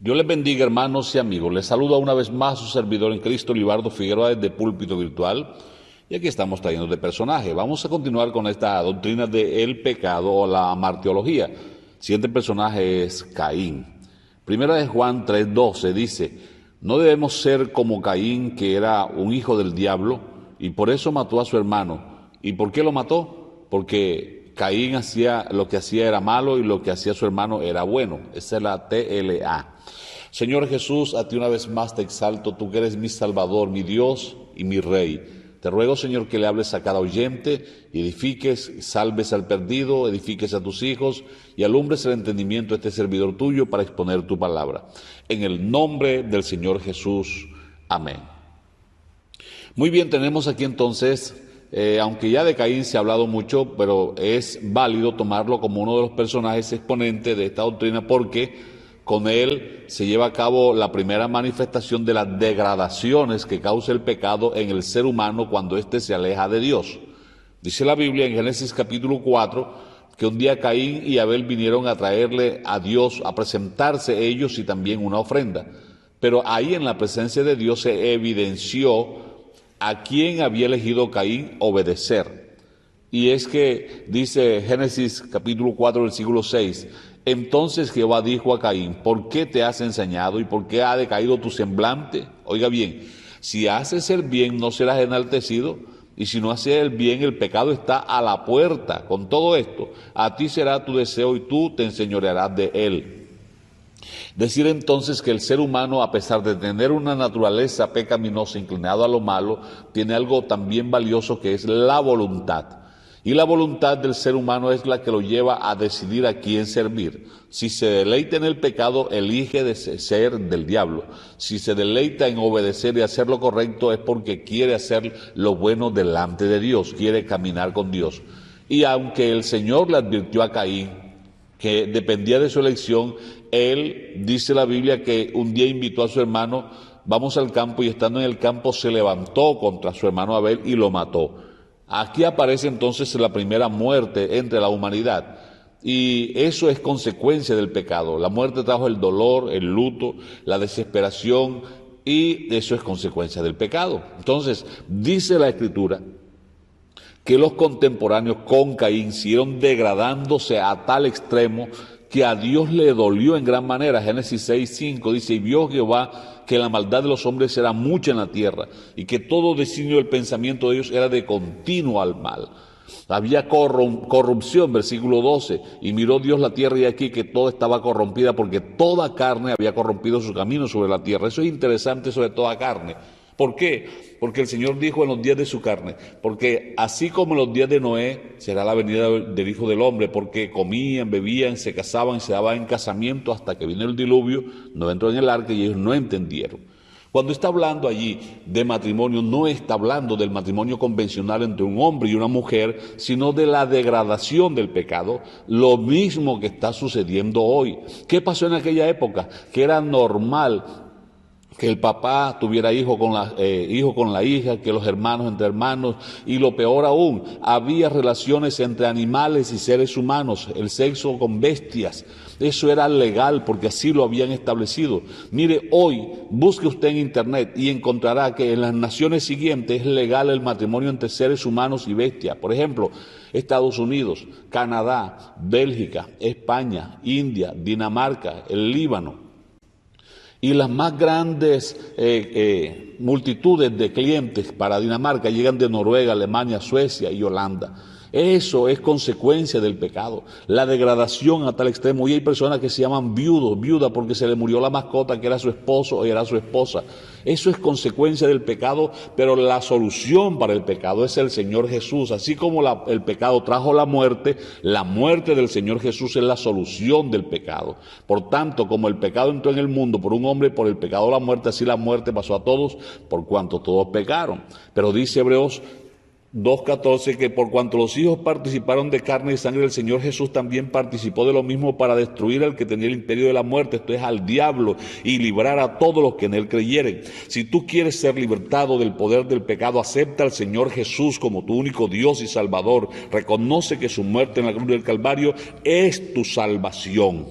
Dios les bendiga, hermanos y amigos. Les saluda una vez más su servidor en Cristo, Libardo Figueroa, desde Púlpito Virtual. Y aquí estamos trayendo de personaje. Vamos a continuar con esta doctrina del pecado o la martiología. El siguiente personaje es Caín. Primera de Juan 3:12 dice: no debemos ser como Caín, que era un hijo del diablo, y por eso mató a su hermano. ¿Y por qué lo mató? Porque Caín lo que hacía era malo y lo que hacía su hermano era bueno. Esa es la TLA. Señor Jesús, a ti una vez más te exalto, tú que eres mi Salvador, mi Dios y mi Rey. Te ruego, Señor, que le hables a cada oyente, edifiques, salves al perdido, edifiques a tus hijos y alumbres el entendimiento de este servidor tuyo para exponer tu palabra. En el nombre del Señor Jesús. Amén. Muy bien, tenemos aquí entonces, aunque ya de Caín se ha hablado mucho, pero es válido tomarlo como uno de los personajes exponentes de esta doctrina porque con él se lleva a cabo la primera manifestación de las degradaciones que causa el pecado en el ser humano cuando éste se aleja de Dios. Dice la Biblia en Génesis capítulo 4 que un día Caín y Abel vinieron a traerle a Dios, a presentarse ellos y también una ofrenda. Pero ahí en la presencia de Dios se evidenció a quién había elegido Caín obedecer. Y es que dice Génesis capítulo 4 versículo 6: entonces Jehová dijo a Caín: ¿por qué te has ensañado y por qué ha decaído tu semblante? Oiga bien, si haces el bien no serás enaltecido, y si no haces el bien el pecado está a la puerta. Con todo esto, a ti será tu deseo y tú te enseñorearás de él. Decir entonces que el ser humano, a pesar de tener una naturaleza pecaminosa inclinada a lo malo, tiene algo también valioso que es la voluntad. Y la voluntad del ser humano es la que lo lleva a decidir a quién servir. Si se deleita en el pecado, elige ser del diablo. Si se deleita en obedecer y hacer lo correcto, es porque quiere hacer lo bueno delante de Dios, quiere caminar con Dios. Y aunque el Señor le advirtió a Caín que dependía de su elección, él, dice la Biblia, que un día invitó a su hermano: vamos al campo, y estando en el campo se levantó contra su hermano Abel y lo mató. Aquí aparece entonces la primera muerte entre la humanidad, y eso es consecuencia del pecado. La muerte trajo el dolor, el luto, la desesperación, y eso es consecuencia del pecado. Entonces, dice la Escritura que los contemporáneos con Caín siguieron degradándose a tal extremo que a Dios le dolió en gran manera. Génesis 6:5 dice: y vio Jehová que la maldad de los hombres era mucha en la tierra, y que todo designio del pensamiento de ellos era de continuo al mal. Había corrupción, versículo 12, y miró Dios la tierra, y aquí que toda estaba corrompida, porque toda carne había corrompido su camino sobre la tierra. Eso es interesante, sobre toda carne. ¿Por qué? Porque el Señor dijo en los días de su carne, porque así como en los días de Noé será la venida del Hijo del Hombre, porque comían, bebían, se casaban, se daban en casamiento hasta que vino el diluvio, no entró en el arca y ellos no entendieron. Cuando está hablando allí de matrimonio, no está hablando del matrimonio convencional entre un hombre y una mujer, sino de la degradación del pecado, lo mismo que está sucediendo hoy. ¿Qué pasó en aquella época? Que era normal que el papá tuviera hijo con la hija, que los hermanos entre hermanos, y lo peor aún, había relaciones entre animales y seres humanos, el sexo con bestias. Eso era legal porque así lo habían establecido. Mire, hoy busque usted en internet y encontrará que en las naciones siguientes es legal el matrimonio entre seres humanos y bestias. Por ejemplo, Estados Unidos, Canadá, Bélgica, España, India, Dinamarca, el Líbano. Y las más grandes multitudes de clientes para Dinamarca llegan de Noruega, Alemania, Suecia y Holanda. Eso es consecuencia del pecado, la degradación a tal extremo. Y hay personas que se llaman viuda porque se le murió la mascota que era su esposo o era su esposa. Eso es consecuencia del pecado, pero la solución para el pecado es el Señor Jesús. Así como el pecado trajo la muerte del Señor Jesús es la solución del pecado. Por tanto, como el pecado entró en el mundo por un hombre, por el pecado la muerte, así la muerte pasó a todos, por cuanto todos pecaron. Pero dice Hebreos 2:14 que por cuanto los hijos participaron de carne y sangre, el Señor Jesús también participó de lo mismo para destruir al que tenía el imperio de la muerte, esto es al diablo, y librar a todos los que en él creyeren. Si tú quieres ser libertado del poder del pecado, acepta al Señor Jesús como tu único Dios y Salvador. Reconoce que su muerte en la cruz del Calvario es tu salvación.